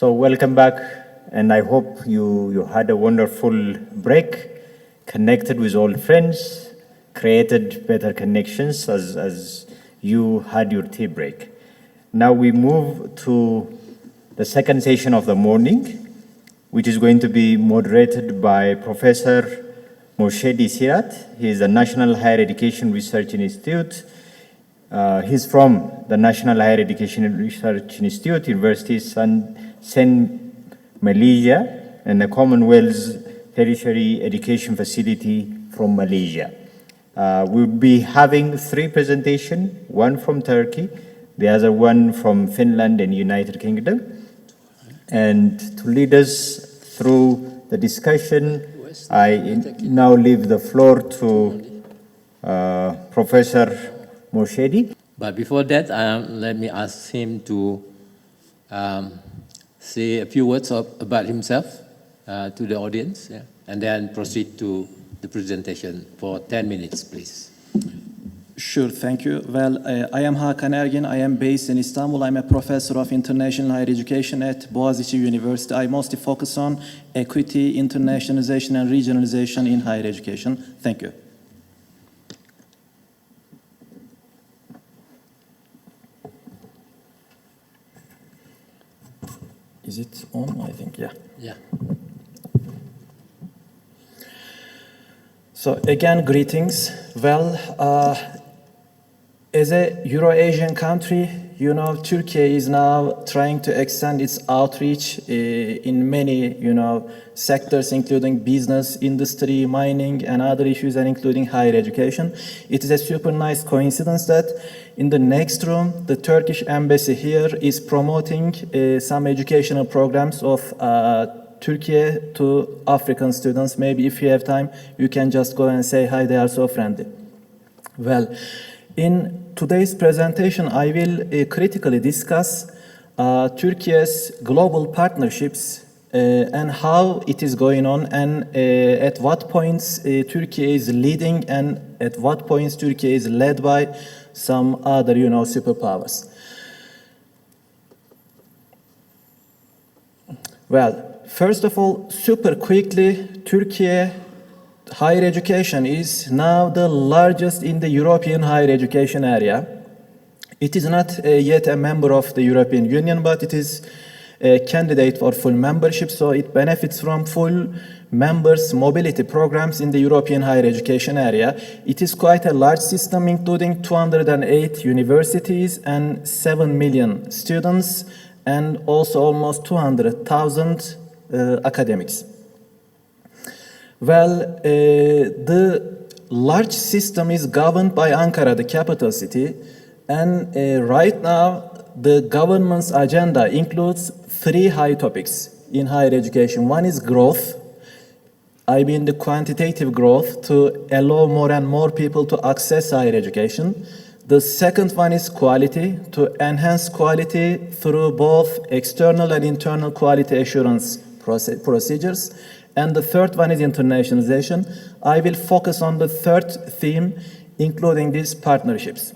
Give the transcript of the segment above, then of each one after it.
So welcome back, and I hope you had a wonderful break, connected with old friends, created better connections as you had your tea break. Now we move to the second session of the morning, which is going to be moderated by Professor Moshedi Sirat. He is a National Higher Education Research Institute. He's from the National Higher Education Research Institute, University Saint Malaysia, and the Commonwealth Tertiary Education Facility from Malaysia. We'll be having three presentations, one from Turkey, the other one from Finland and United Kingdom. And to lead us through the discussion, I now leave the floor to Professor Moshedi. But before that, let me ask him to say a few words about himself to the audience, and then proceed to the presentation for 10 minutes, please. Sure, thank you. Well, I am Hakan Ergin. I am based in Istanbul. I'm a professor of international higher education at Boğaziçi University. I mostly focus on equity, internationalization, and regionalization in higher education. Thank you. Is it on? I think, yeah. Yeah. So again, greetings. Well, as a Euro-Asian country, you know, Turkey is now trying to extend its outreach in many, sectors, including business, industry, mining, and other issues, and including higher education. It is a super nice coincidence that in the next room, the Turkish embassy here is promoting some educational programs of Turkey to African students. Maybe if you have time, you can just go and say hi, they are so friendly. Well, in today's presentation, I will critically discuss Turkey's global partnerships and how it is going on, and at what points Turkey is leading, and at what points Turkey is led by some other, superpowers. Well, first of all, super quickly, Turkey higher education is now the largest in the European higher education area. It is not yet a member of the European Union, but it is a candidate for full membership, so it benefits from full members' mobility programs in the European higher education area. It is quite a large system, including 208 universities and 7 million students, and also almost 200,000 academics. Well, the large system is governed by Ankara, the capital city, and right now the government's agenda includes 3 high topics in higher education. One is growth, I mean the quantitative growth to allow more and more people to access higher education. The second one is quality, to enhance quality through both external and internal quality assurance procedures. And the third one is internationalization. I will focus on the third theme, including these partnerships.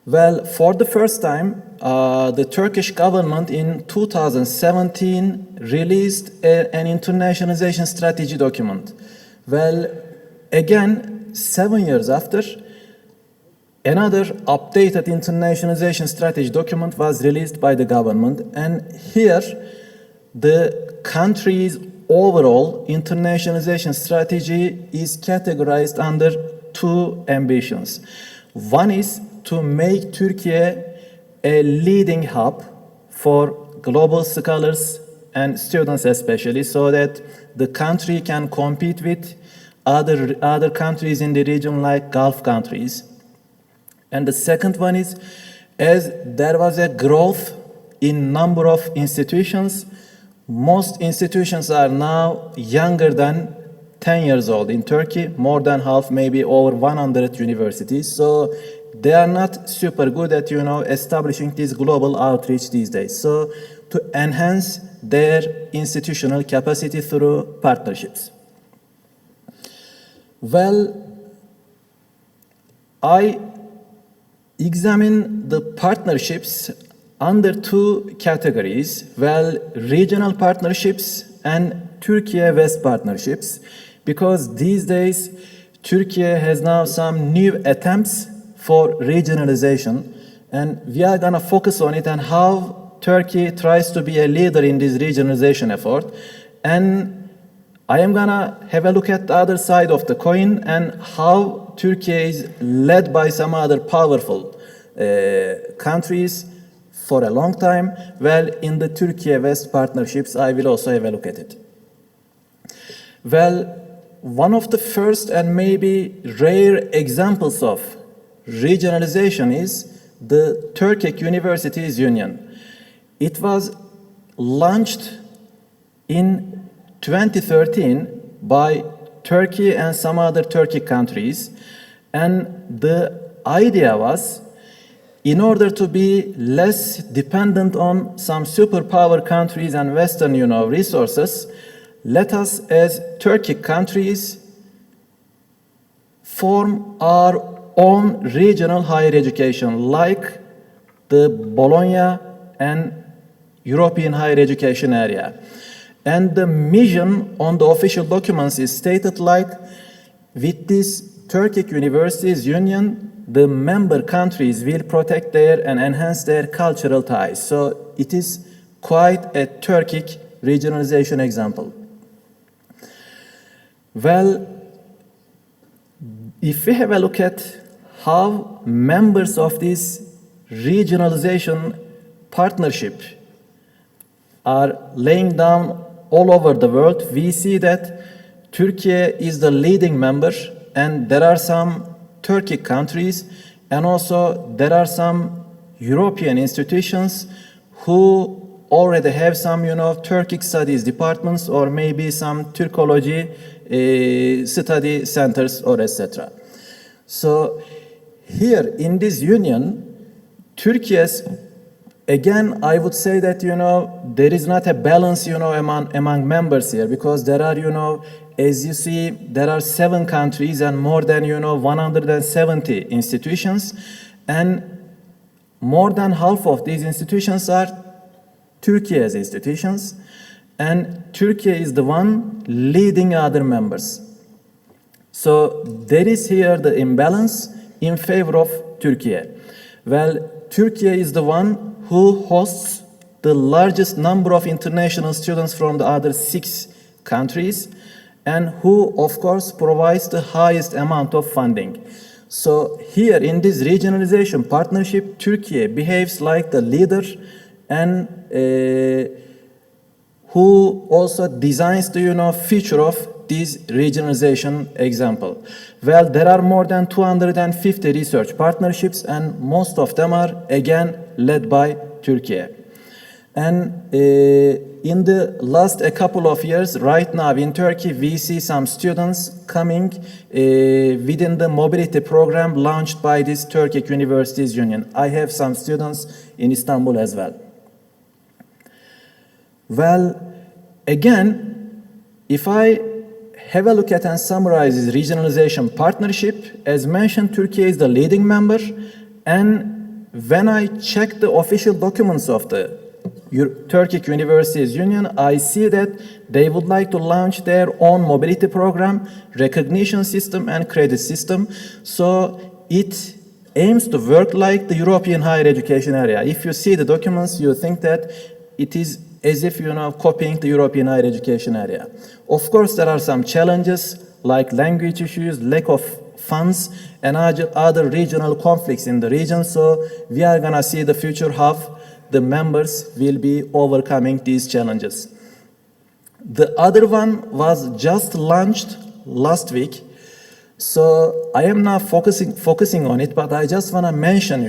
Well, for the first time, the Turkish government in 2017 released an internationalization strategy document. Well, again, 7 years after, another updated internationalization strategy document was released by the government, and here the country's overall internationalization strategy is categorized under 2 ambitions. One is to make Turkey a leading hub for global scholars and students especially, so that the country can compete with other countries in the region like Gulf countries. And the second one is, as there was a growth in number of institutions, most institutions are now younger than 10 years old in Turkey, more than half, maybe over 100 universities. So they are not super good at, establishing this global outreach these days. So to enhance their institutional capacity through partnerships. Well, I examine the partnerships under two categories, well, regional partnerships and Turkey-West partnerships, because these days Turkey has now some new attempts for regionalization, and we are going to focus on it and how Turkey tries to be a leader in this regionalization effort. And I am going to have a look at the other side of the coin and how Turkey is led by some other powerful countries for a long time. Well, in the Turkey-West partnerships, I will also have a look at it. Well, one of the first and maybe rare examples of regionalization is the Turkic Universities Union. It was launched in 2013 by Turkey and some other Turkic countries, and the idea was, in order to be less dependent on some superpower countries and Western, resources, let us as Turkic countries form our own regional higher education, like the Bologna and European higher education area. And the mission on the official documents is stated like, with this Turkic Universities Union, the member countries will protect their and enhance their cultural ties. So it is quite a Turkic regionalization example. Well, if we have a look at how members of this regionalization partnership are laying down all over the world, we see that Turkey is the leading member, and there are some Turkic countries, and also there are some European institutions who already have some, Turkic studies departments, or maybe some Turkology study centers, or etc. So here in this union, Turkey, again, I would say that, there is not a balance, among members here, because there are, as you see, there are 7 countries and more than, 170 institutions, and more than half of these institutions are Turkey's institutions, and Turkey is the one leading other members. So there is here the imbalance in favor of Turkey. Well, Turkey is the one who hosts the largest number of international students from the other 6 countries, and who, of course, provides the highest amount of funding. So here in this regionalization partnership, Turkey behaves like the leader, and who also designs the future of this regionalization example. Well, there are more than 250 research partnerships, and most of them are again led by Turkey. And in the last couple of years, right now in Turkey, we see some students coming within the mobility program launched by this Turkic Universities Union. I have some students in Istanbul as well. Well, again, if I have a look at and summarize this regionalization partnership, as mentioned, Turkey is the leading member, and when I check the official documents of the Turkic Universities Union, I see that they would like to launch their own mobility program, recognition system, and credit system. So it aims to work like the European higher education area. If you see the documents, you think that it is as if copying the European higher education area. Of course, there are some challenges like language issues, lack of funds, and other regional conflicts in the region. So we are going to see the future how the members will be overcoming these challenges. The other one was just launched last week. So I am now focusing on it, but I just want to mention,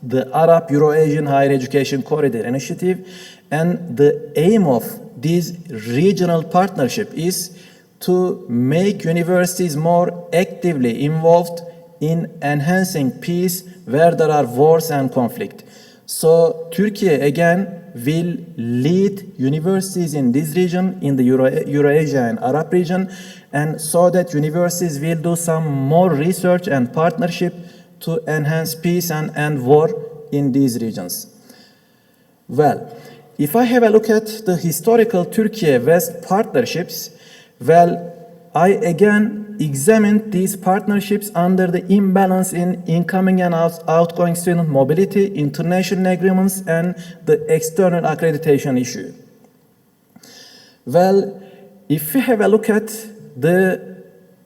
the Arab Euro-Asian Higher Education Corridor Initiative, and the aim of this regional partnership is to make universities more actively involved in enhancing peace where there are wars and conflict. So Turkey, again, will lead universities in this region, in the Eurasia and Arab region, and so that universities will do some more research and partnership to enhance peace and end war in these regions. Well, if I have a look at the historical Turkey-West partnerships, well, I again examined these partnerships under the imbalance in incoming and outgoing student mobility, international agreements, and the external accreditation issue. Well, if we have a look at the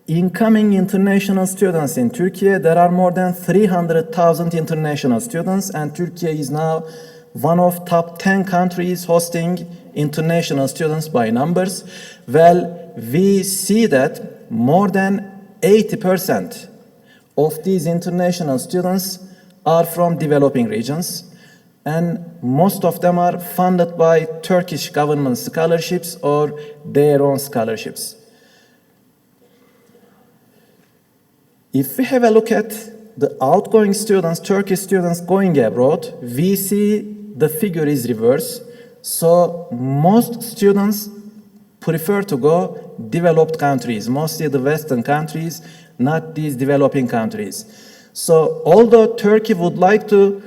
incoming international students in Turkey, there are more than 300,000 international students, and Turkey is now one of top 10 countries hosting international students by numbers. Well, we see that more than 80% of these international students are from developing regions, and most of them are funded by Turkish government scholarships or their own scholarships. If we have a look at the outgoing students, Turkish students going abroad, we see the figure is reversed. So most students prefer to go developed countries, mostly the Western countries, not these developing countries. So although Turkey would like to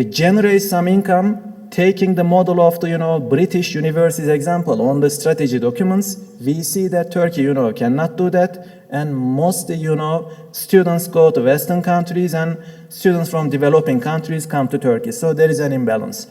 generate some income, taking the model of the British universities example on the strategy documents, we see that Turkey cannot do that, and mostly students go to Western countries and students from developing countries come to Turkey. So there is an imbalance.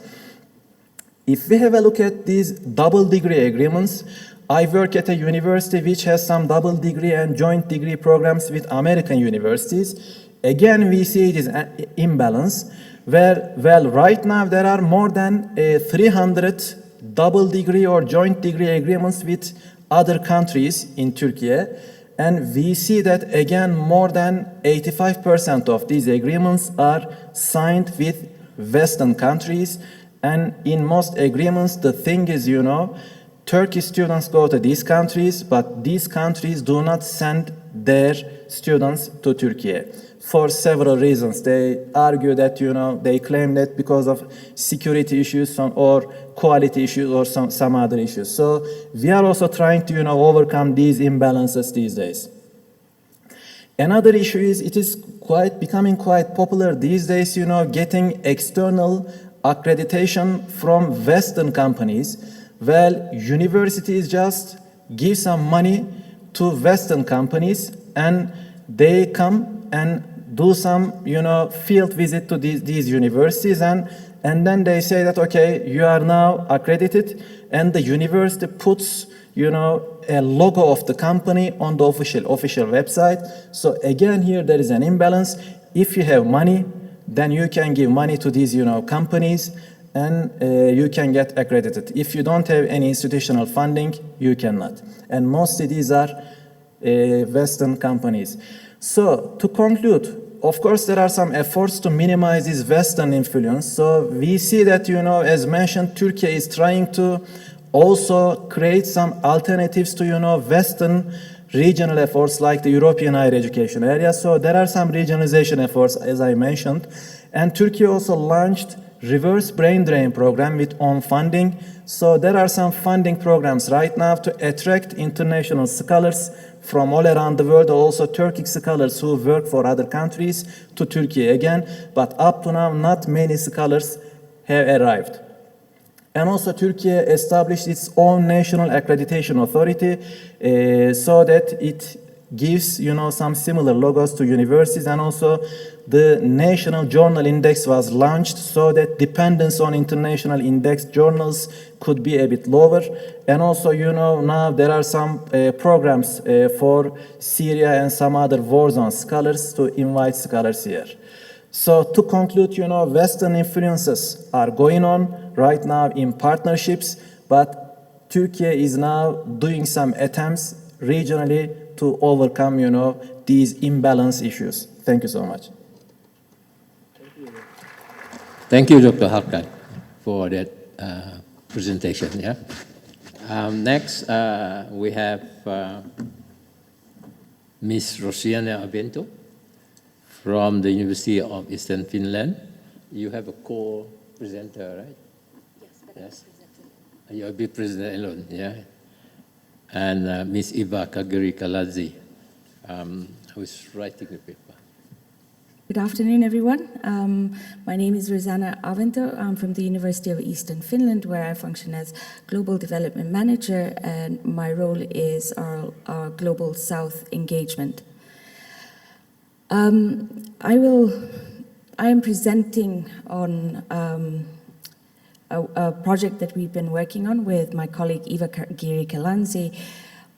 If we have a look at these double degree agreements, I work at a university which has some double degree and joint degree programs with American universities. Again, we see it is an imbalance where, well, right now there are more than 300 double degree or joint degree agreements with other countries in Turkey. And we see that, again, more than 85% of these agreements are signed with Western countries. And in most agreements, the thing is, Turkish students go to these countries, but these countries do not send their students to Turkey for several reasons. They argue that, they claim that because of security issues or quality issues or some other issues. So we are also trying to, overcome these imbalances these days. Another issue is it is becoming quite popular these days, getting external accreditation from Western companies. Well, universities just give some money to Western companies and they come and do some, field visit to these universities and then they say that, okay, you are now accredited, and the university puts, a logo of the company on the official website. So again, here there is an imbalance. If you have money, then you can give money to these, companies, and you can get accredited. If you don't have any institutional funding, you cannot. And mostly these are Western companies. So to conclude, of course, there are some efforts to minimize this Western influence. So we see that, as mentioned, Turkey is trying to also create some alternatives to, Western regional efforts like the European higher education area. So there are some regionalization efforts, as I mentioned. And Turkey also launched reverse brain drain program with own funding. So there are some funding programs right now to attract international scholars from all around the world, also Turkish scholars who work for other countries to Turkey again. But up to now, not many scholars have arrived. And also Turkey established its own national accreditation authority so that it gives, some similar logos to universities, and also the National Journal Index was launched so that dependence on international index journals could be a bit lower. And also, now there are some programs for Syria and some other war zone scholars to invite scholars here. So to conclude, Western influences are going on right now in partnerships, but Turkey is now doing some attempts regionally to overcome, these imbalance issues. Thank you so much. Thank you, Dr. Hakan, for that presentation. Yeah. Next, we have Ms. Rosiana Avento from the University of Eastern Finland. You have a co-presenter, right? Yes. You'll be president alone, yeah. And Ms. Eva Kagiri Kaladze, who is writing the paper. Good afternoon, everyone. My name is Rosanna Avanto. I'm from the University of Eastern Finland, where I function as Global Development Manager, and my role is our Global South engagement. I am presenting on a project that we've been working on with my colleague Eva Giri-Kalanzi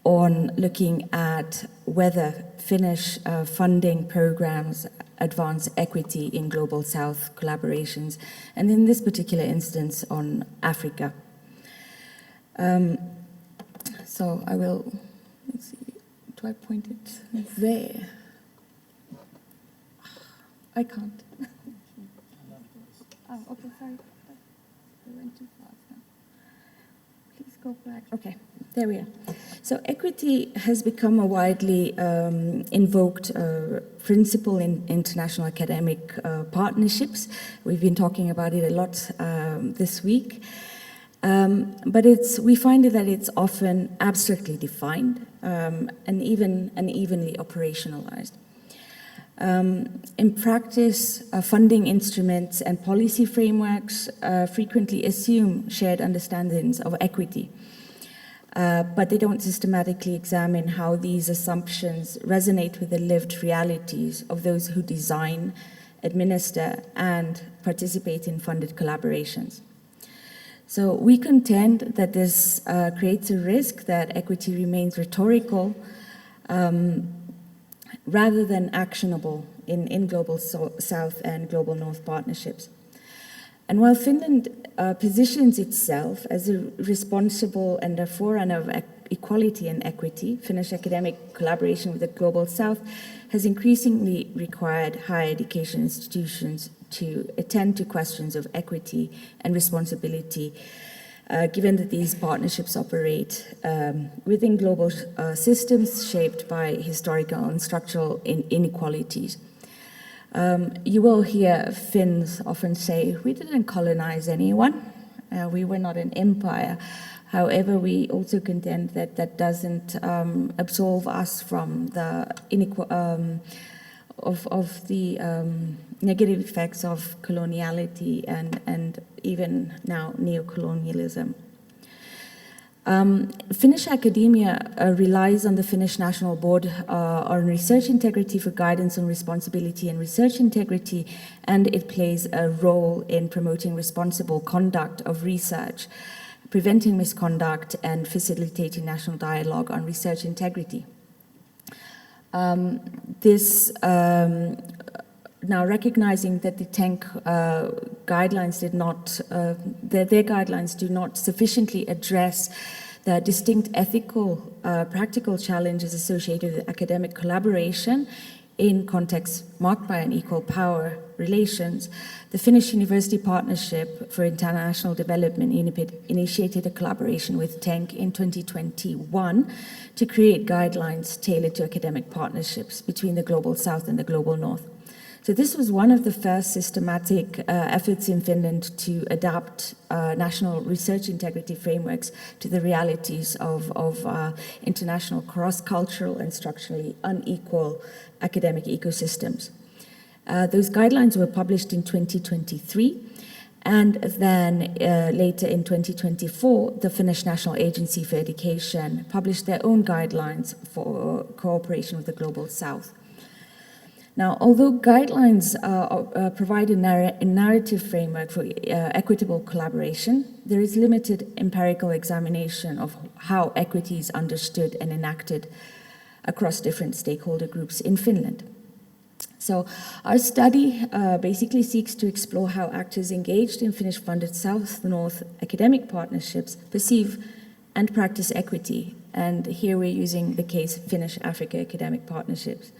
on looking at whether Finnish funding programs advance equity in Global South collaborations, and in this particular instance on Africa. So I will, let's see, do I point it there? I can't. Oh, okay, sorry. I went too fast now. Please go back. Okay, there we are. So equity has become a widely invoked principle in international academic partnerships. We've been talking about it a lot this week. But we find that it's often abstractly defined and even unevenly operationalized. In practice, funding instruments and policy frameworks frequently assume shared understandings of equity, but they don't systematically examine how these assumptions resonate with the lived realities of those who design, administer, and participate in funded collaborations. So we contend that this creates a risk that equity remains rhetorical rather than actionable in Global South and Global North partnerships. And while Finland positions itself as a responsible and a forerunner of equality and equity, Finnish academic collaboration with the Global South has increasingly required higher education institutions to attend to questions of equity and responsibility, given that these partnerships operate within global systems shaped by historical and structural inequalities. You will hear Finns often say, we didn't colonize anyone, we were not an empire. However, we also contend that that doesn't absolve us from the negative effects of coloniality and even now neocolonialism. Finnish academia relies on the Finnish National Board on Research Integrity for guidance on responsibility and research integrity, and it plays a role in promoting responsible conduct of research, preventing misconduct, and facilitating national dialogue on research integrity. Now recognizing that the TENC guidelines their guidelines do not sufficiently address the distinct ethical, practical challenges associated with academic collaboration in contexts marked by unequal power relations, the Finnish University Partnership for International Development, UNIPID, initiated a collaboration with TENC in 2021 to create guidelines tailored to academic partnerships between the Global South and the Global North. So this was one of the first systematic efforts in Finland to adapt national research integrity frameworks to the realities of international cross-cultural and structurally unequal academic ecosystems. Those guidelines were published in 2023, and then later in 2024, the Finnish National Agency for Education published their own guidelines for cooperation with the Global South. Now, although guidelines provide a narrative framework for equitable collaboration, there is limited empirical examination of how equity is understood and enacted across different stakeholder groups in Finland. So our study basically seeks to explore how actors engaged in Finnish-funded South-North academic partnerships perceive and practice equity. And here we're using the case Finnish-Africa academic partnerships.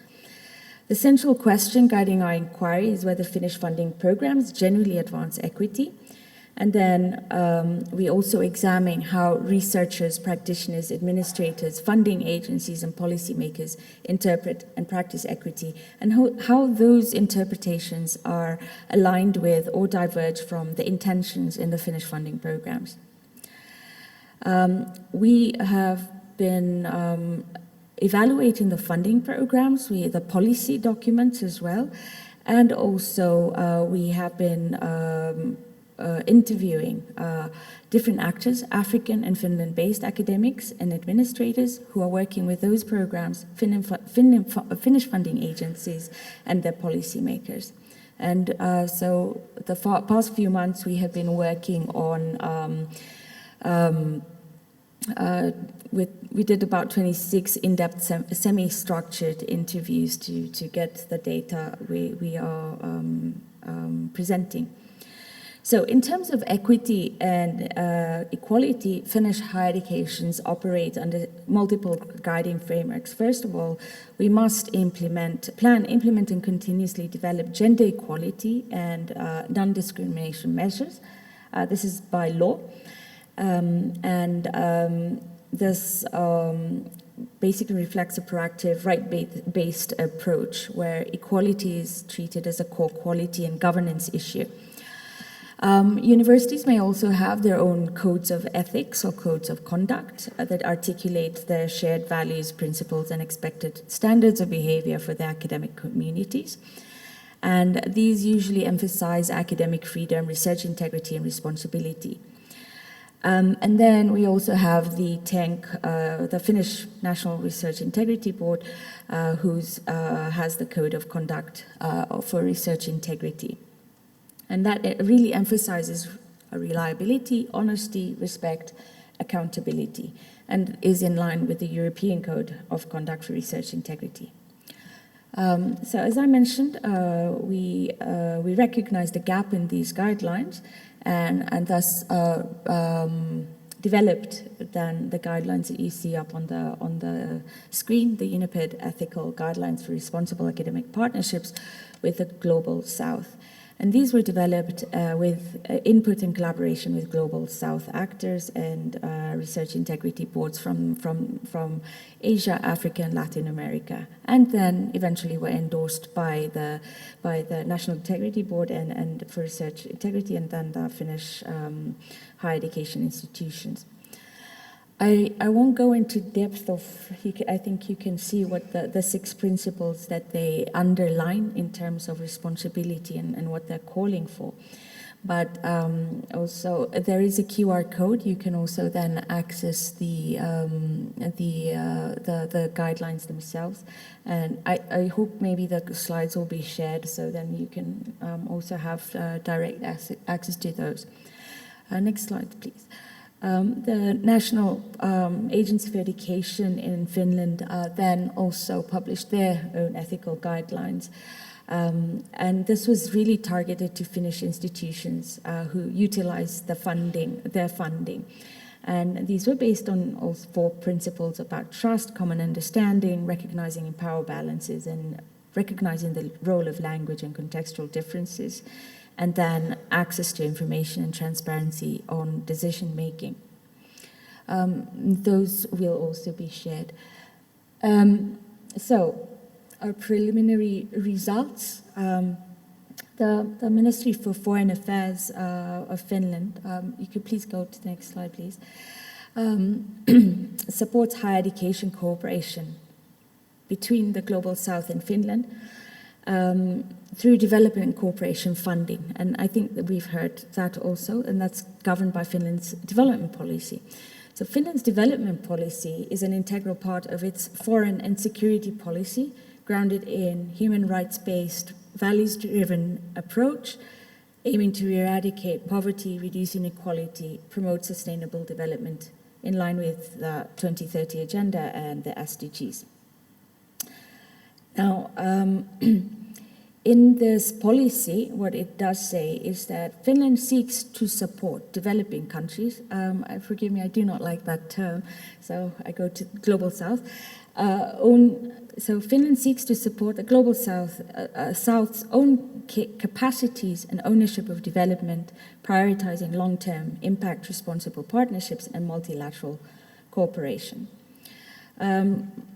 The central question guiding our inquiry is whether Finnish funding programs generally advance equity. And then we also examine how researchers, practitioners, administrators, funding agencies, and policymakers interpret and practice equity, and how those interpretations are aligned with or diverge from the intentions in the Finnish funding programs. We have been evaluating the funding programs, the policy documents as well, And also we have been interviewing different actors, African and Finland-based academics and administrators who are working with those programs, Finnish funding agencies and their policymakers. And so the past few months we have been working on, we did about 26 in-depth semi-structured interviews to get the data we are presenting. So in terms of equity and equality, Finnish higher educations operate under multiple guiding frameworks. First of all, we must plan, implement and continuously develop gender equality and non-discrimination measures. This is by law. This basically reflects a proactive, right-based approach where equality is treated as a core quality and governance issue. Universities may also have their own codes of ethics or codes of conduct that articulate their shared values, principles, and expected standards of behavior for their academic communities. And these usually emphasize academic freedom, research integrity, and responsibility. And then we also have the TENK, the Finnish National Research Integrity Board, who has the code of conduct for research integrity. And that really emphasizes reliability, honesty, respect, accountability, and is in line with the European Code of Conduct for Research Integrity. So as I mentioned, we recognize the gap in these guidelines and thus developed then the guidelines that you see up on the screen, the UNIPED Ethical Guidelines for Responsible Academic Partnerships with the Global South. And these were developed with input and collaboration with Global South actors and research integrity boards from Asia, Africa, and Latin America, and then eventually were endorsed by the National Integrity Board and for Research Integrity, and then the Finnish higher education institutions. I won't go into depth of, I think you can see what the 6 principles that they underline in terms of responsibility and what they're calling for. But also there is a QR code. You can also then access the guidelines themselves. And I hope maybe the slides will be shared so then you can also have direct access to those. Next slide, please. The National Agency for Education in Finland then also published their own ethical guidelines. And this was really targeted to Finnish institutions who utilize their funding. And these were based on all 4 principles about trust, common understanding, recognizing power balances, and recognizing the role of language and contextual differences, and then access to information and transparency on decision making. Those will also be shared. So our preliminary results, the Ministry for Foreign Affairs of Finland, you could please go to the next slide, please, supports higher education cooperation between the Global South and Finland through development and cooperation funding. And I think that we've heard that also, and that's governed by Finland's development policy. So Finland's development policy is an integral part of its foreign and security policy, grounded in human rights-based, values-driven approach, aiming to eradicate poverty, reduce inequality, promote sustainable development in line with the 2030 Agenda and the SDGs. Now, in this policy, what it does say is that Finland seeks to support developing countries. Forgive me, I do not like that term, so I go to Global South. So Finland seeks to support the Global South's own capacities and ownership of development, prioritizing long-term impact responsible partnerships and multilateral cooperation.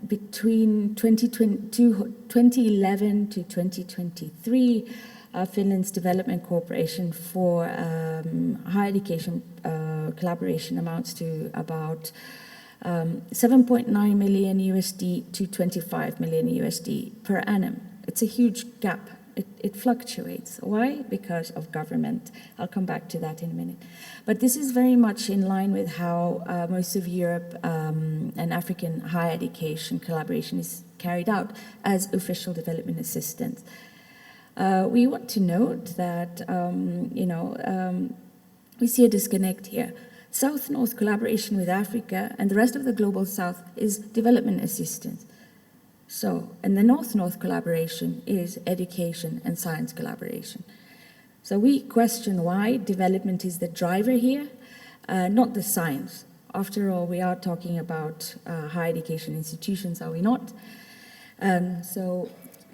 Between 2011 to 2023, Finland's development cooperation for higher education collaboration amounts to about $7.9 million USD to $25 million USD per annum. It's a huge gap It fluctuates. Why? Because of government. I'll come back to that in a minute. But this is very much in line with how most of Europe and African higher education collaboration is carried out as official development assistance. We want to note that, we see a disconnect here. South-North collaboration with Africa and the rest of the Global South is development assistance. So, and the North-North collaboration is education and science collaboration. So we question why development is the driver here, not the science. After all, we are talking about higher education institutions, are we not? So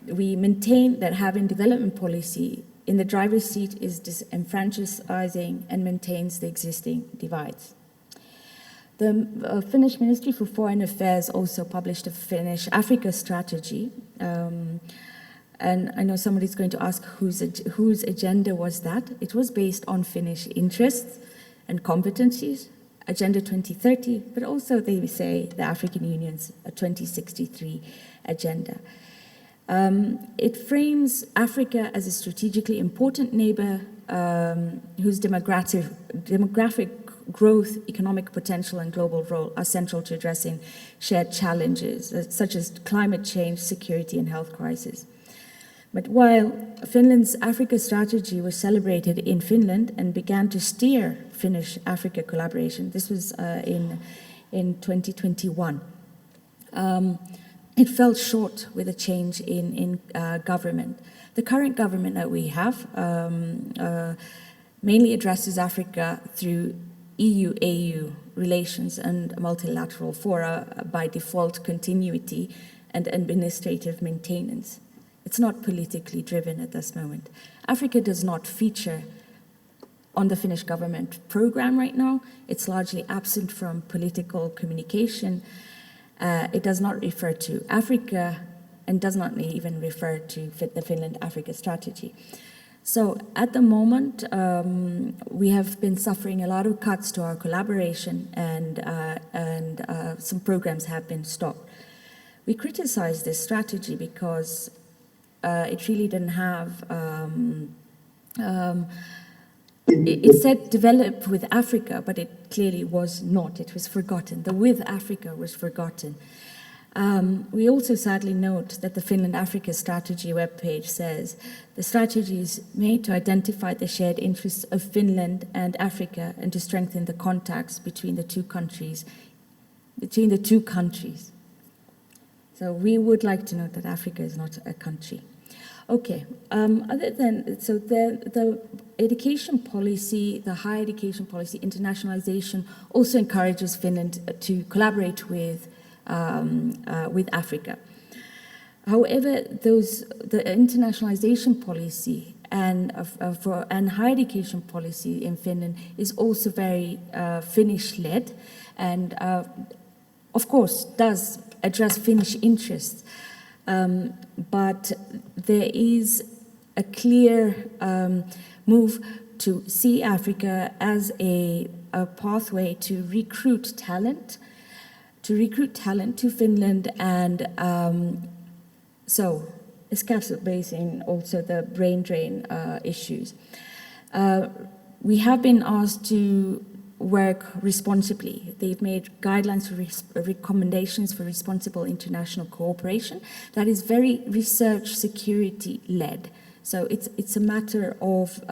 we maintain that having development policy in the driver's seat is disenfranchising and maintains the existing divides. The Finnish Ministry for Foreign Affairs also published a Finnish Africa strategy. And I know somebody's going to ask whose agenda was that. It was based on Finnish interests and competencies, Agenda 2030, but also they say the African Union's 2063 agenda. It frames Africa as a strategically important neighbor whose demographic growth, economic potential, and global role are central to addressing shared challenges such as climate change, security, and health crisis. But while Finland's Africa strategy was celebrated in Finland and began to steer Finnish-Africa collaboration, this was in 2021, it fell short with a change in government. The current government that we have mainly addresses Africa through EU-AU relations and multilateral fora by default continuity and administrative maintenance. It's not politically driven at this moment. Africa does not feature on the Finnish government program right now. It's largely absent from political communication. It does not refer to Africa and does not even refer to the Finland-Africa strategy. So at the moment, we have been suffering a lot of cuts to our collaboration and some programs have been stopped. We criticize this strategy because it really didn't have, it said develop with Africa, but it clearly was not. It was forgotten. The with Africa was forgotten. We also sadly note that the Finland-Africa strategy webpage says the strategy is made to identify the shared interests of Finland and Africa and to strengthen the contacts between the two countries. So we would like to note that Africa is not a country. Okay, so the education policy, the higher education policy, internationalization also encourages Finland to collaborate with Africa. However, the internationalization policy and higher education policy in Finland is also very Finnish-led, and of course does address Finnish interests. But there is a clear move to see Africa as a pathway to recruit talent to Finland, and so exacerbating also the brain drain issues. We have been asked to work responsibly. They've made guidelines for recommendations for responsible international cooperation that is very research security led. So it's a matter of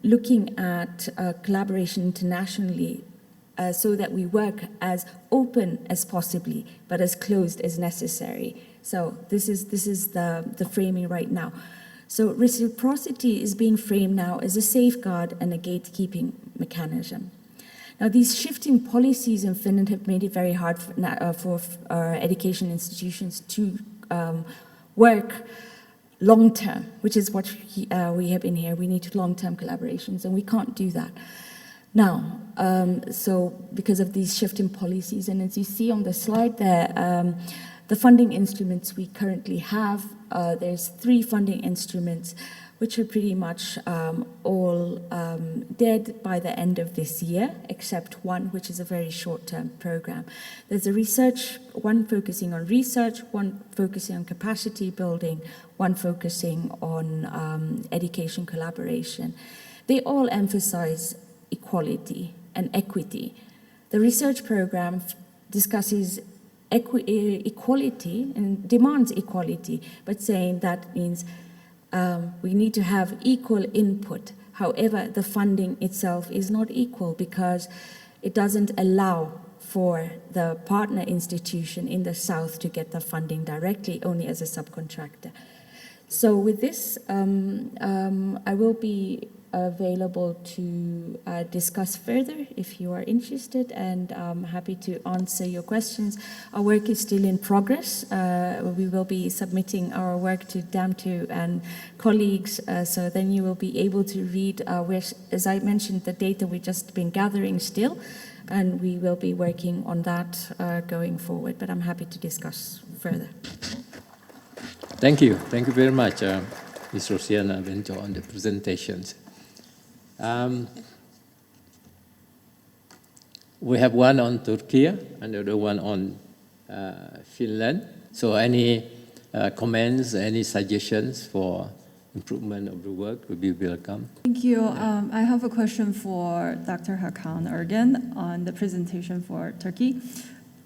looking at collaboration internationally so that we work as open as possibly, but as closed as necessary. So this is the framing right now. So reciprocity is being framed now as a safeguard and a gatekeeping mechanism. Now, these shifting policies in Finland have made it very hard for our education institutions to work long-term, which is what we have in here. We need long-term collaborations, and we can't do that now. So because of these shifting policies, and as you see on the slide there, the funding instruments we currently have, there's 3 funding instruments which are pretty much all dead by the end of this year, except one, which is a very short-term program. There's a research, one focusing on research, one focusing on capacity building, one focusing on education collaboration. They all emphasize equality and equity. The research program discusses equality and demands equality, but saying that means we need to have equal input. However, the funding itself is not equal because it doesn't allow for the partner institution in the South to get the funding directly, only as a subcontractor. So with this, I will be available to discuss further if you are interested, and I'm happy to answer your questions. Our work is still in progress. We will be submitting our work to DAM2 and colleagues, so then you will be able to read, as I mentioned, the data we've just been gathering still, and we will be working on that going forward, but I'm happy to discuss further. Thank you. Thank you very much, Ms. Rosiana Bento, on the presentations. We have one on Turkey, another one on Finland. So any comments, any suggestions for improvement of the work would be welcome. Thank you. I have a question for Dr. Hakan Ergen on the presentation for Turkey.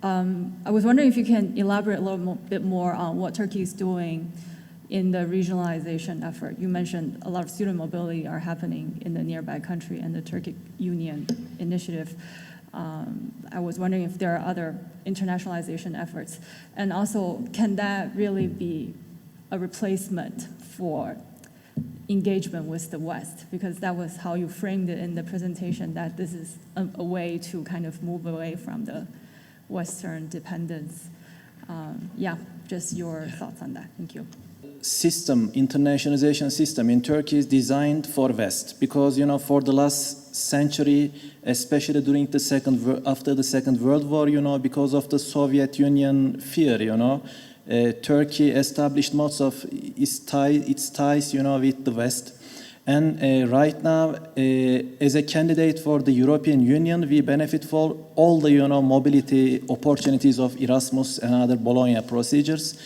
I was wondering if you can elaborate a little bit more on what Turkey is doing in the regionalization effort. You mentioned a lot of student mobility are happening in the nearby country and the Turkic Union initiative. I was wondering if there are other internationalization efforts. And also, can that really be a replacement for engagement with the West? Because that was how you framed it in the presentation, that this is a way to kind of move away from the Western dependence. Yeah, just your thoughts on that. Thank you. Internationalization system in Turkey is designed for West because, for the last century, especially during after the Second World War, because of the Soviet Union fear, Turkey established most of its ties, with the West. And right now, as a candidate for the European Union, we benefit from all the, mobility opportunities of Erasmus and other Bologna procedures.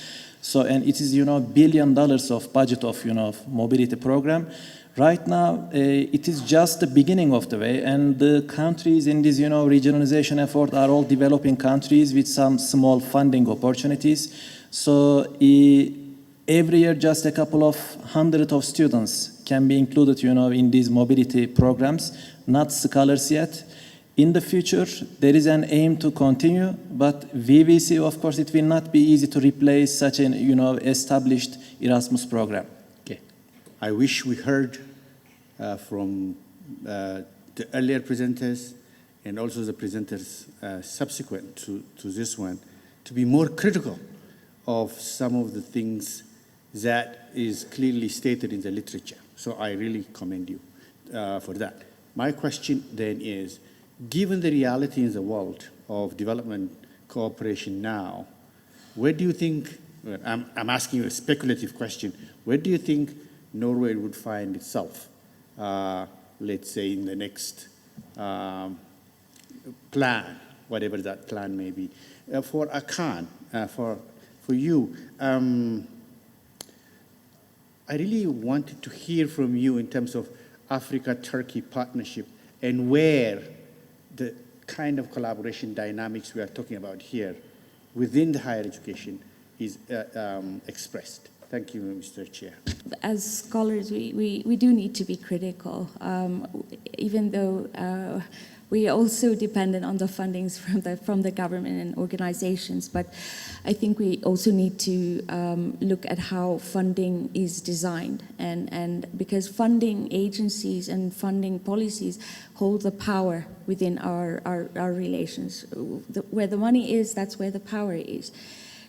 So, and it is, $1 billion of budget of, mobility program. Right now, it is just the beginning of the way, and the countries in this, regionalization effort are all developing countries with some small funding opportunities. So, every year, just a couple of hundred of students can be included, in these mobility programs, not scholars yet. In the future, there is an aim to continue, but VVC, of course, it will not be easy to replace such an, established Erasmus program. Okay. I wish we heard from the earlier presenters and also the presenters subsequent to this one to be more critical of some of the things that is clearly stated in the literature. So I really commend you for that. My question then is, given the reality in the world of development cooperation now, where do you think, I'm asking you a speculative question, where do you think Norway would find itself, let's say in the next plan, whatever that plan may be? For Hakan, for you, I really wanted to hear from you in terms of Africa-Turkey partnership and where the kind of collaboration dynamics we are talking about here within the higher education is expressed. Thank you, Mr. Chair. As scholars, we do need to be critical, even though we are also dependent on the fundings from the government and organizations. But I think we also need to look at how funding is designed, and because funding agencies and funding policies hold the power within our relations. Where the money is, that's where the power is.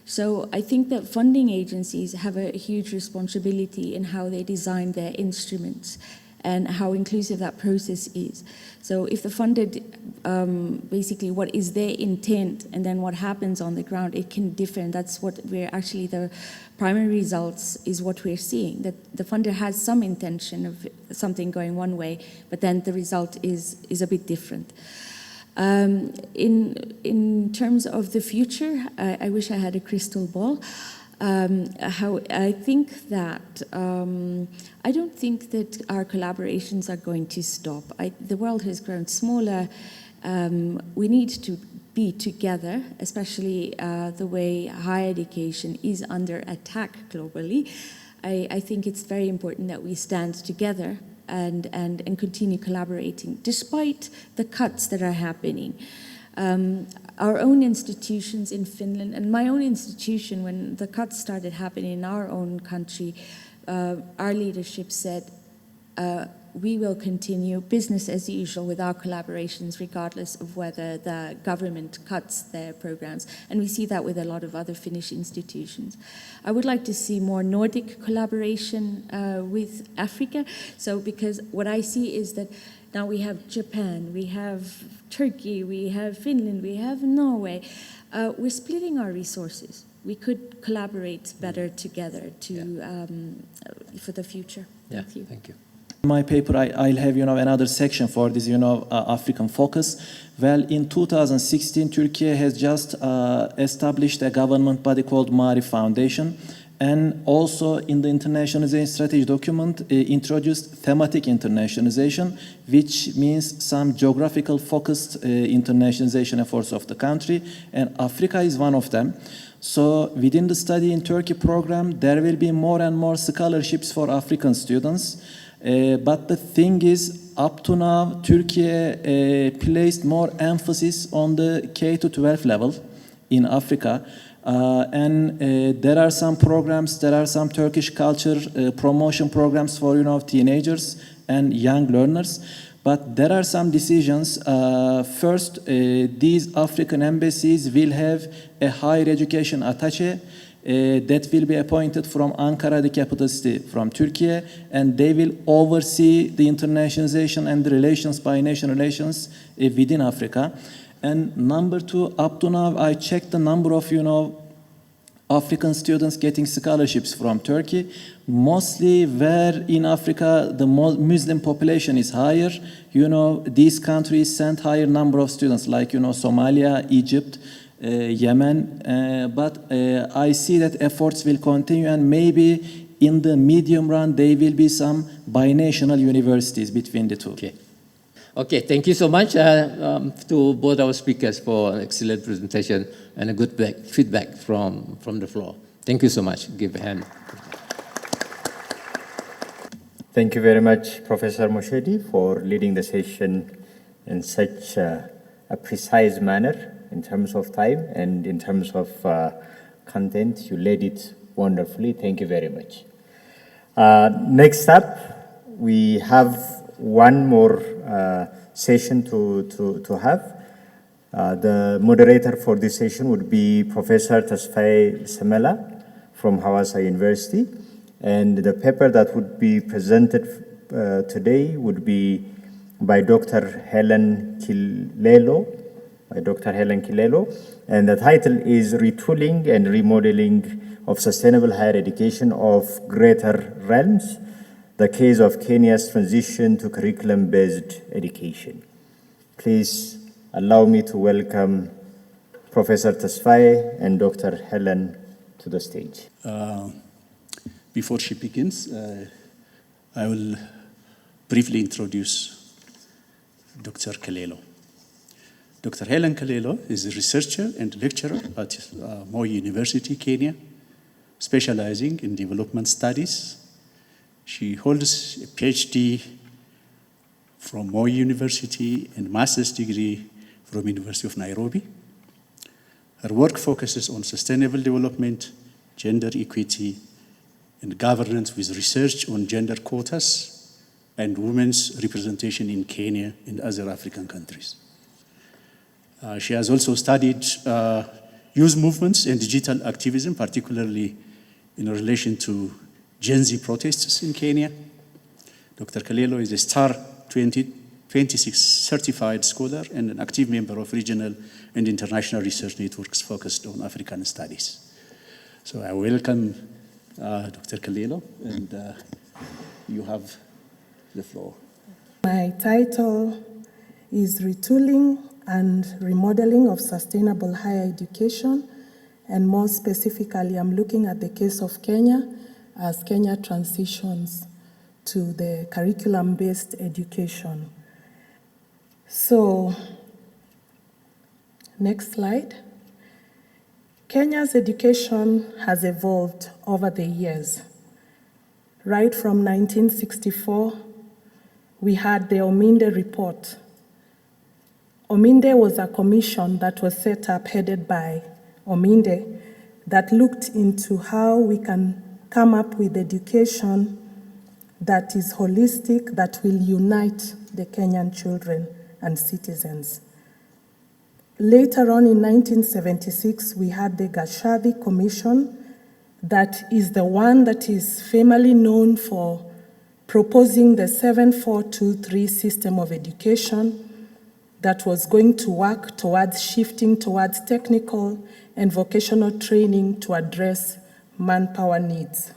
So I think that funding agencies have a huge responsibility in how they design their instruments. and how inclusive that process is. So if the funder, basically what is their intent and then what happens on the ground, it can differ, and that's what we're actually, the primary results is what we're seeing, that the funder has some intention of something going one way, but then the result is a bit different. In terms of the future, I wish I had a crystal ball. How I think that I don't think that our collaborations are going to stop. The world has grown smaller. We need to be together, especially the way higher education is under attack globally. I think it's very important that we stand together and continue collaborating despite the cuts that are happening. Our own institutions in Finland and my own institution, when the cuts started happening in our own country, our leadership said, we will continue business as usual with our collaborations regardless of whether the government cuts their programs. And we see that with a lot of other Finnish institutions. I would like to see more Nordic collaboration with Africa. So because what I see is that now we have Japan, we have Turkey, we have Finland, we have Norway. We're splitting our resources. We could collaborate better together for the future. Thank you. Thank you. In my paper, I'll have another section for this African focus. Well, in 2016, Turkey has just established a government body called Maarif Foundation, and also in the internationalization strategy document introduced thematic internationalization, which means some geographical focused internationalization efforts of the country, and Africa is one of them. So within the Study in Turkey program, there will be more and more scholarships for African students. But the thing is, up to now, Turkey placed more emphasis on the K-12 level in Africa. And there are some programs, there are some Turkish culture promotion programs for teenagers and young learners. But there are some decisions. First, these African embassies will have a higher education attaché that will be appointed from Ankara, the capital city, from Turkey, and they will oversee the internationalization and the relations, bi-nation relations within Africa. And number two, up to now, I checked the number of, African students getting scholarships from Turkey, mostly where in Africa the Muslim population is higher. These countries send higher number of students, like, Somalia, Egypt, Yemen, but I see that efforts will continue, and maybe in the medium run there will be some binational universities between the two. Okay, thank you so much to both our speakers for an excellent presentation and a good feedback from the floor. Thank you so much. Give a hand. Thank you very much, Professor Moshedi, for leading the session in such a precise manner in terms of time and in terms of content. You led it wonderfully. Thank you very much. Next up, we have one more session to have. The moderator for this session would be Professor Tasfaye Semela from Hawassa University. And the paper that would be presented today would be by Dr. Helen Kilelo, and the title is Retooling and Remodeling of Sustainable Higher Education of Greater Realms, the case of Kenya's transition to curriculum-based education. Please allow me to welcome Professor Tasfaye and Dr. Helen to the stage. Before she begins, I will briefly introduce Dr. Kilelo. Dr. Helen Kilelo is a researcher and lecturer at Moi University, Kenya, specializing in development studies. She holds a PhD from Moi University and master's degree from University of Nairobi. Her work focuses on sustainable development, gender equity, and governance, with research on gender quotas and women's representation in Kenya and other African countries. She has also studied youth movements and digital activism, particularly in relation to Gen Z protests in Kenya. Dr. Kalelo is a STAR 2026 certified scholar and an active member of regional and international research networks focused on African studies. So I welcome Dr. Kalelo, and you have the floor. My title is Retooling and Remodeling of Sustainable Higher Education, and more specifically, I'm looking at the case of Kenya as Kenya transitions to the curriculum-based education. So, next slide. Kenya's education has evolved over the years. Right from 1964, we had the Ominde report. Ominde was a commission that was set up, headed by Ominde, that looked into how we can come up with education that is holistic, that will unite the Kenyan children and citizens. Later on in 1976, we had the Gashadi Commission, that is the one that is famously known for proposing the 7423 system of education that was going to work towards shifting towards technical and vocational training to address manpower needs.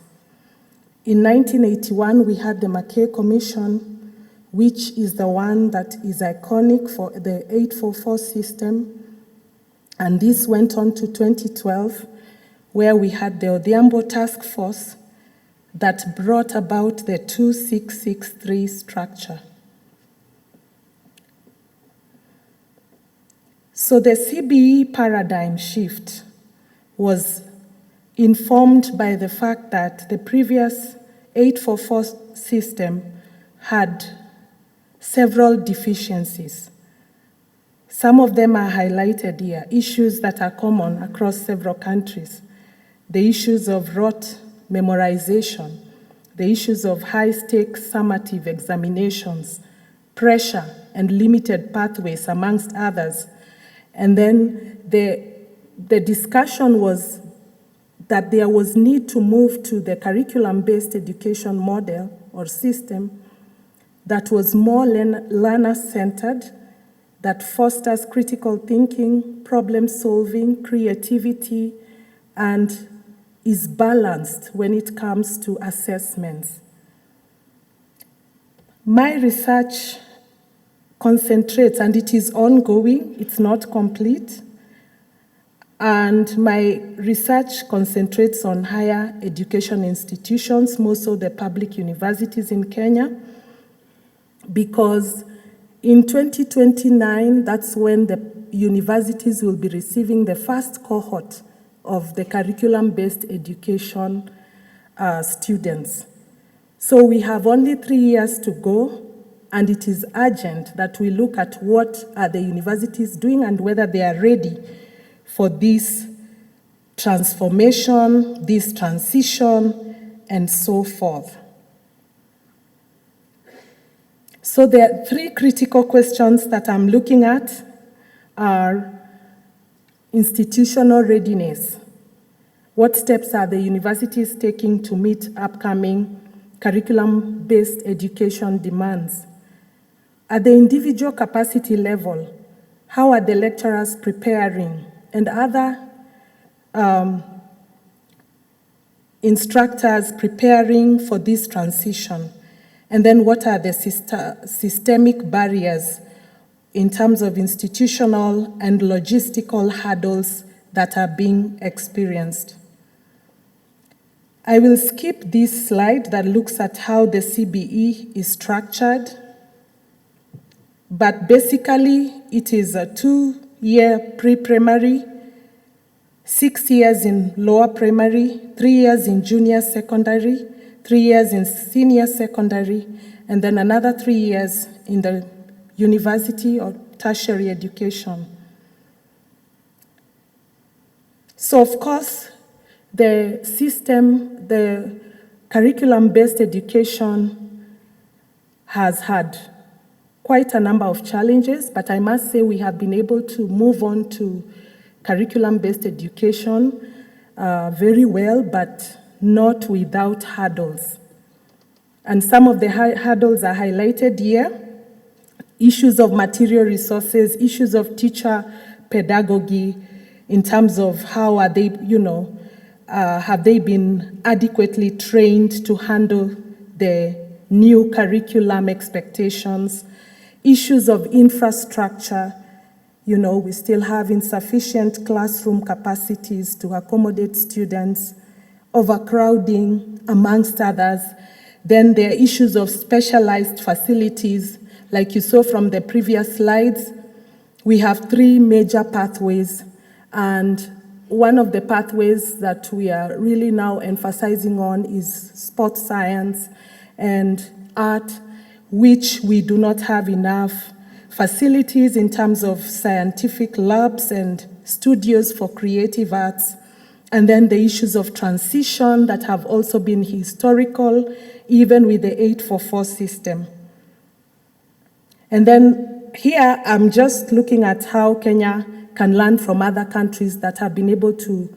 In 1981, we had the McKay Commission, which is the one that is iconic for the 844 system. And this went on to 2012, where we had the Odhiambo Task Force that brought about the 2663 structure. So the CBE paradigm shift was informed by the fact that the previous 844 system had several deficiencies. Some of them are highlighted here, issues that are common across several countries. The issues of rote memorization, the issues of high-stakes summative examinations, pressure and limited pathways, amongst others. And then the discussion was that there was need to move to the curriculum-based education model or system that was more learner-centered, that fosters critical thinking, problem-solving, creativity, and is balanced when it comes to assessments. My research concentrates, and it is ongoing, it's not complete, and my research concentrates on higher education institutions, more so the public universities in Kenya, because in 2029, that's when the universities will be receiving the first cohort of the curriculum-based education students. So we have only 3 years to go, and it is urgent that we look at what are the universities doing and whether they are ready for this transformation, this transition, and so forth. So there are 3 critical questions that I'm looking at are institutional readiness. What steps are the universities taking to meet upcoming curriculum-based education demands? At the individual capacity level, how are the lecturers preparing and other instructors preparing for this transition? And then what are the systemic barriers in terms of institutional and logistical hurdles that are being experienced? I will skip this slide that looks at how the CBE is structured, but basically it is a 2-year pre-primary, 6 years in lower primary, 3 years in junior secondary, 3 years in senior secondary, and then another 3 years in the university or tertiary education. So of course, the system, the curriculum-based education has had quite a number of challenges, but I must say we have been able to move on to curriculum-based education very well, but not without hurdles. And some of the hurdles are highlighted here. Issues of material resources, issues of teacher pedagogy in terms of how are they, have they been adequately trained to handle the new curriculum expectations, issues of infrastructure. We still have insufficient classroom capacities to accommodate students, overcrowding, amongst others. Then there are issues of specialized facilities. Like you saw from the previous slides, we have 3 major pathways, and one of the pathways that we are really now emphasizing on is sports science and art, which we do not have enough facilities in terms of scientific labs and studios for creative arts. And then the issues of transition that have also been historical, even with the 844 system. And then here, I'm just looking at how Kenya can learn from other countries that have been able to,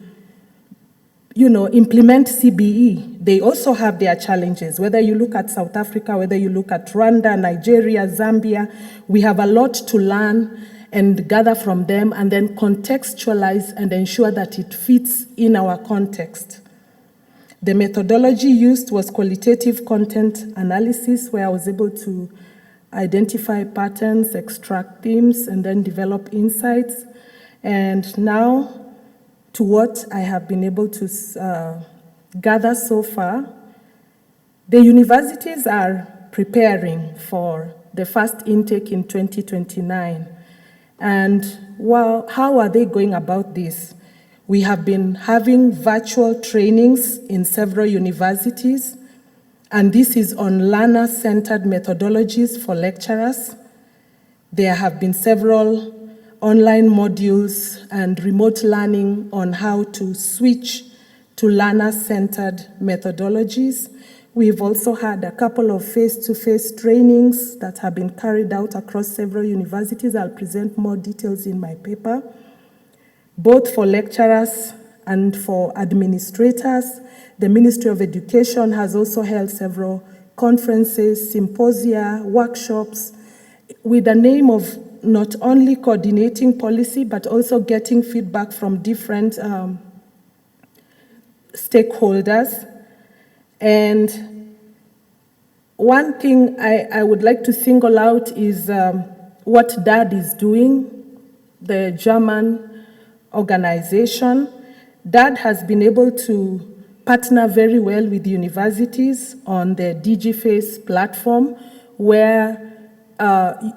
implement CBE. They also have their challenges. Whether you look at South Africa, whether you look at Rwanda, Nigeria, Zambia, we have a lot to learn and gather from them and then contextualize and ensure that it fits in our context. The methodology used was qualitative content analysis, where I was able to identify patterns, extract themes, and then develop insights. And now, to what I have been able to gather so far, the universities are preparing for the first intake in 2029. And how are they going about this? We have been having virtual trainings in several universities, and this is on learner-centered methodologies for lecturers. There have been several online modules and remote learning on how to switch to learner-centered methodologies. We've also had a couple of face-to-face trainings that have been carried out across several universities. I'll present more details in my paper, both for lecturers and for administrators. The Ministry of Education has also held several conferences, symposia, workshops, with the name of not only coordinating policy, but also getting feedback from different stakeholders. And one thing I would like to single out is what DAD is doing, the German organization. DAD has been able to partner very well with universities on the DigiFace platform, where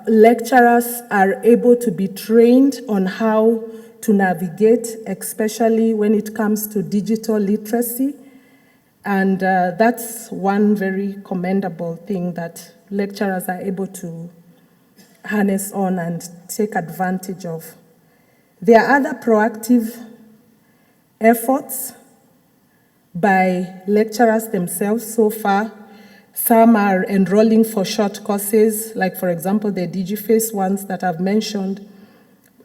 lecturers are able to be trained on how to navigate, especially when it comes to digital literacy. And that's one very commendable thing that lecturers are able to harness on and take advantage of. There are other proactive efforts by lecturers themselves so far. Some are enrolling for short courses, like, for example, the DigiFace ones that I've mentioned.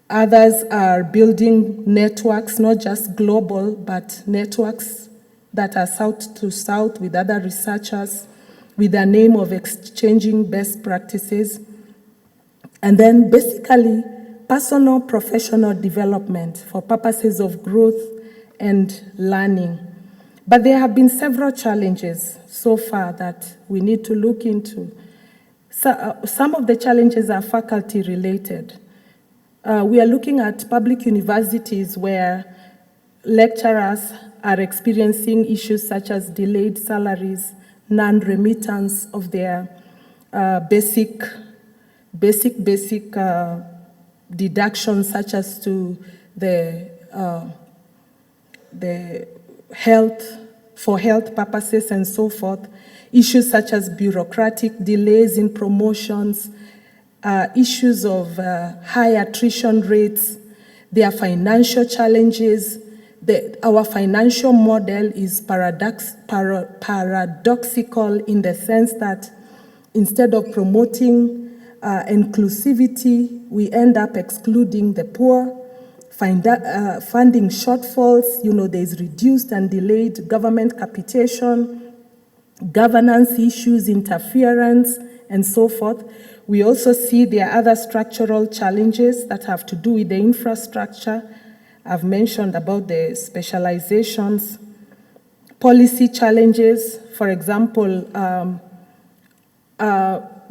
Others are building networks, not just global, but networks that are south to south with other researchers, with the name of exchanging best practices. And then basically, personal professional development for purposes of growth and learning. But there have been several challenges so far that we need to look into. So, some of the challenges are faculty related. We are looking at public universities where lecturers are experiencing issues such as delayed salaries, non-remittance of their basic deductions, such as to the health purposes and so forth, issues such as bureaucratic delays in promotions, issues of high attrition rates. There are financial challenges. Our financial model is paradoxical in the sense that instead of promoting inclusivity, we end up excluding the poor. Funding shortfalls, there's reduced and delayed government capitation. governance issues, interference, and so forth. We also see there are other structural challenges that have to do with the infrastructure. I've mentioned about the specializations, policy challenges. For example,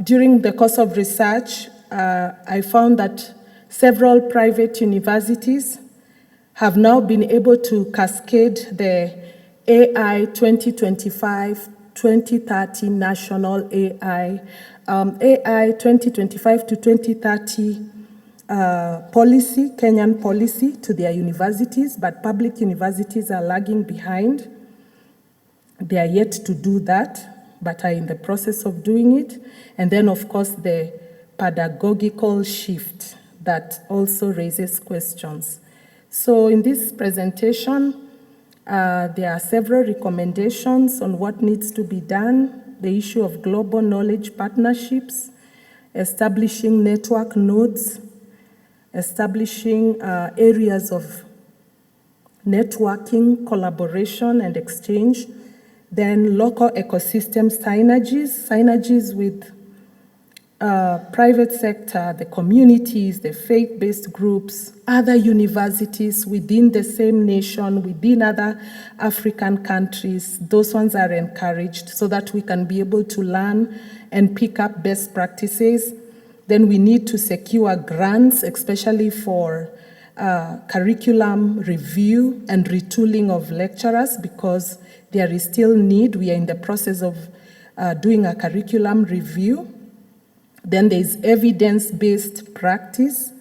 during the course of research, I found that several private universities have now been able to cascade the AI 2025-2030 national AI 2025 to 2030 policy, Kenyan policy, to their universities, but public universities are lagging behind. They are yet to do that, but are in the process of doing it. And then, of course, the pedagogical shift that also raises questions. So in this presentation, there are several recommendations on what needs to be done. The issue of global knowledge partnerships, establishing network nodes, establishing areas of networking, collaboration, and exchange. Then local ecosystem synergies with private sector, the communities, the faith-based groups, other universities within the same nation, within other African countries. Those ones are encouraged so that we can be able to learn and pick up best practices. Then we need to secure grants, especially for curriculum review and retooling of lecturers, because there is still need. We are in the process of doing a curriculum review. Then there is evidence-based practice,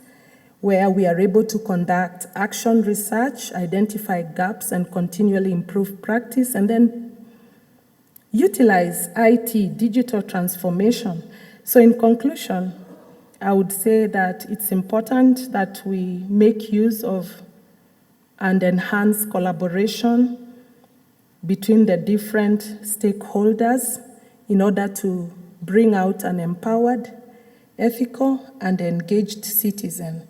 where we are able to conduct action research, identify gaps, and continually improve practice, and then utilize IT, digital transformation. So in conclusion, I would say that it's important that we make use of and enhance collaboration between the different stakeholders in order to bring out an empowered, ethical, and engaged citizen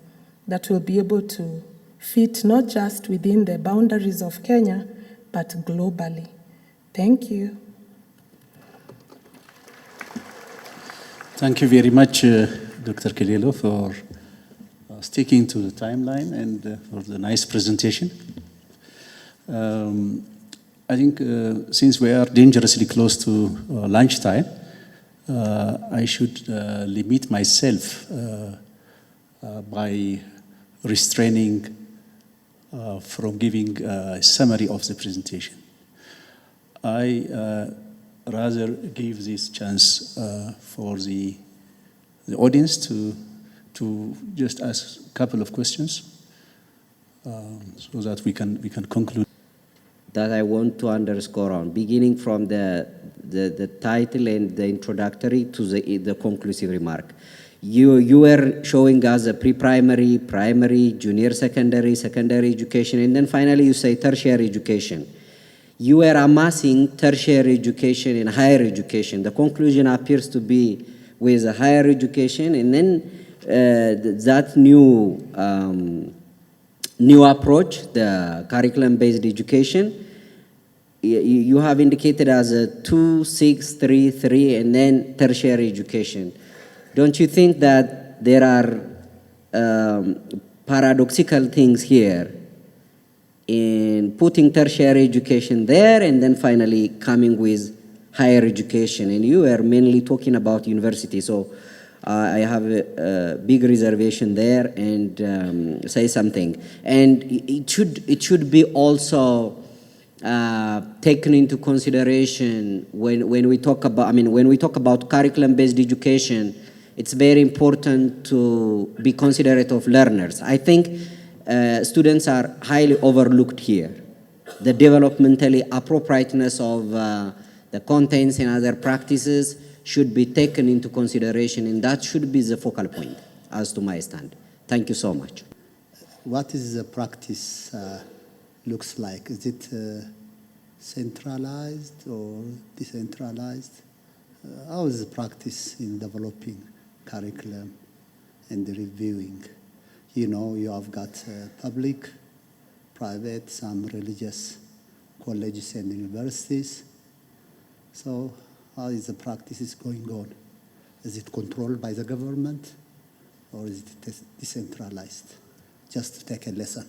that will be able to fit not just within the boundaries of Kenya, but globally. Thank you. Thank you very much, Dr. Kilelo, for sticking to the timeline and for the nice presentation. I think since we are dangerously close to lunchtime, I should limit myself by restraining from giving a summary of the presentation. I rather give this chance for the audience to just ask a couple of questions so that we can conclude. That I want to underscore on, beginning from the title and the introductory to the conclusive remark. You were showing us a pre-primary, primary, junior secondary, secondary education, and then finally you say tertiary education. You were amassing tertiary education and higher education. The conclusion appears to be with a higher education, and then that new approach, the curriculum-based education, you have indicated as a 2, 6, 3, 3, and then tertiary education. Don't you think that there are paradoxical things here in putting tertiary education there and then finally coming with higher education? And you are mainly talking about university, so I have a big reservation there, and say something. And it should be also taken into consideration when we talk about, when we talk about curriculum-based education. It's very important to be considerate of learners. I think students are highly overlooked here. The developmentally appropriateness of the contents and other practices should be taken into consideration, and that should be the focal point, as to my stand. Thank you so much. What is the practice looks like? Is it centralized or decentralized? How is the practice in developing curriculum and reviewing? You know, you have got public, private, some religious colleges and universities. So how is the practice going on? Is it controlled by the government or is it decentralized? Just to take a lesson.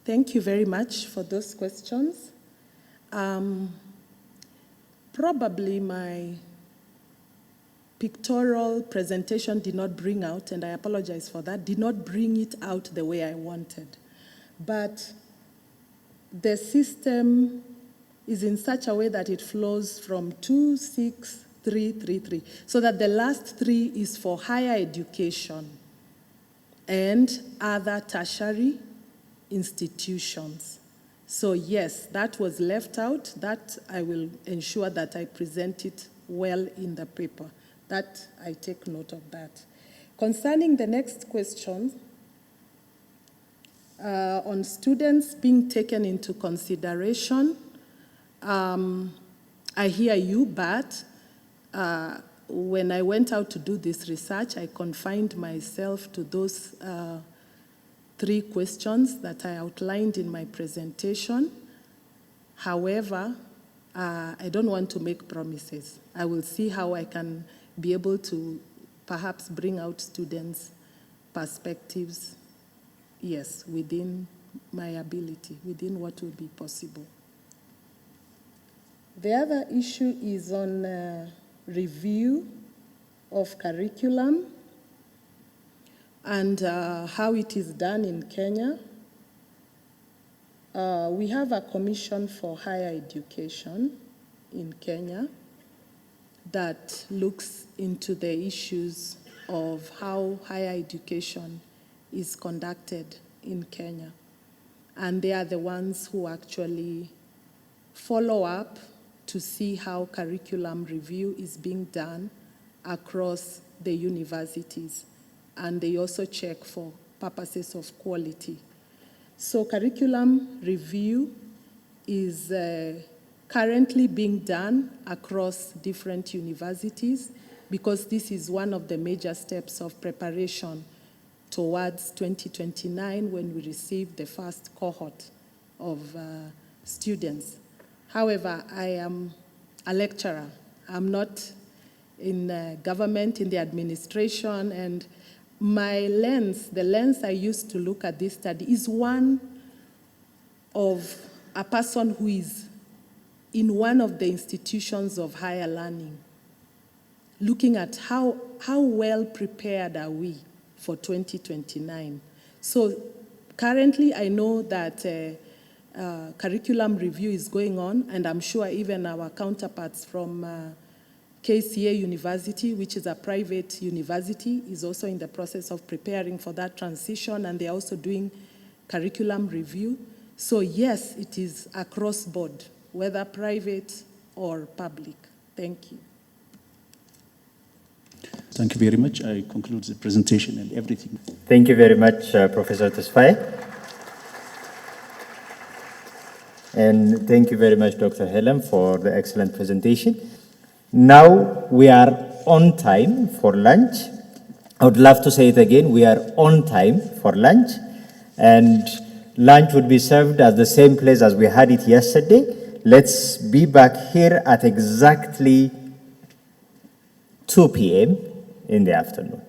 Thank you very much for those questions. Probably my pictorial presentation did not bring out, and I apologize for that, did not bring it out the way I wanted. But the system is in such a way that it flows from 2, 6, 3, 3, 3, so that the last 3 is for higher education and other tertiary institutions. So yes, that was left out. That I will ensure that I present it well in the paper. That I take note of that. Concerning the next question, on students being taken into consideration, I hear you, but when I went out to do this research, I confined myself to those 3 questions that I outlined in my presentation. However, I don't want to make promises. I will see how I can be able to perhaps bring out students' perspectives, yes, within my ability, within what will be possible. The other issue is on review of curriculum and how it is done in Kenya. We have a commission for higher education in Kenya that looks into the issues of how higher education is conducted in Kenya. And they are the ones who actually follow up to see how curriculum review is being done across the universities. And they also check for purposes of quality. So curriculum review is currently being done across different universities because this is one of the major steps of preparation towards 2029 when we receive the first cohort of students. However, I am a lecturer. I'm not in government, in the administration, and my lens, the lens I use to look at this study is one of a person who is in one of the institutions of higher learning, looking at how well prepared are we for 2029. So currently I know that curriculum review is going on, and I'm sure even our counterparts from KCA University, which is a private university, is also in the process of preparing for that transition, and they're also doing curriculum review. So yes, it is across board, whether private or public. Thank you. Thank you very much. I conclude the presentation and everything. Thank you very much, Professor Tesfaye. And thank you very much, Dr. Helen, for the excellent presentation. Now we are on time for lunch. I would love to say it again. We are on time for lunch. And lunch would be served at the same place as we had it yesterday. Let's be back here at exactly 2 p.m. in the afternoon.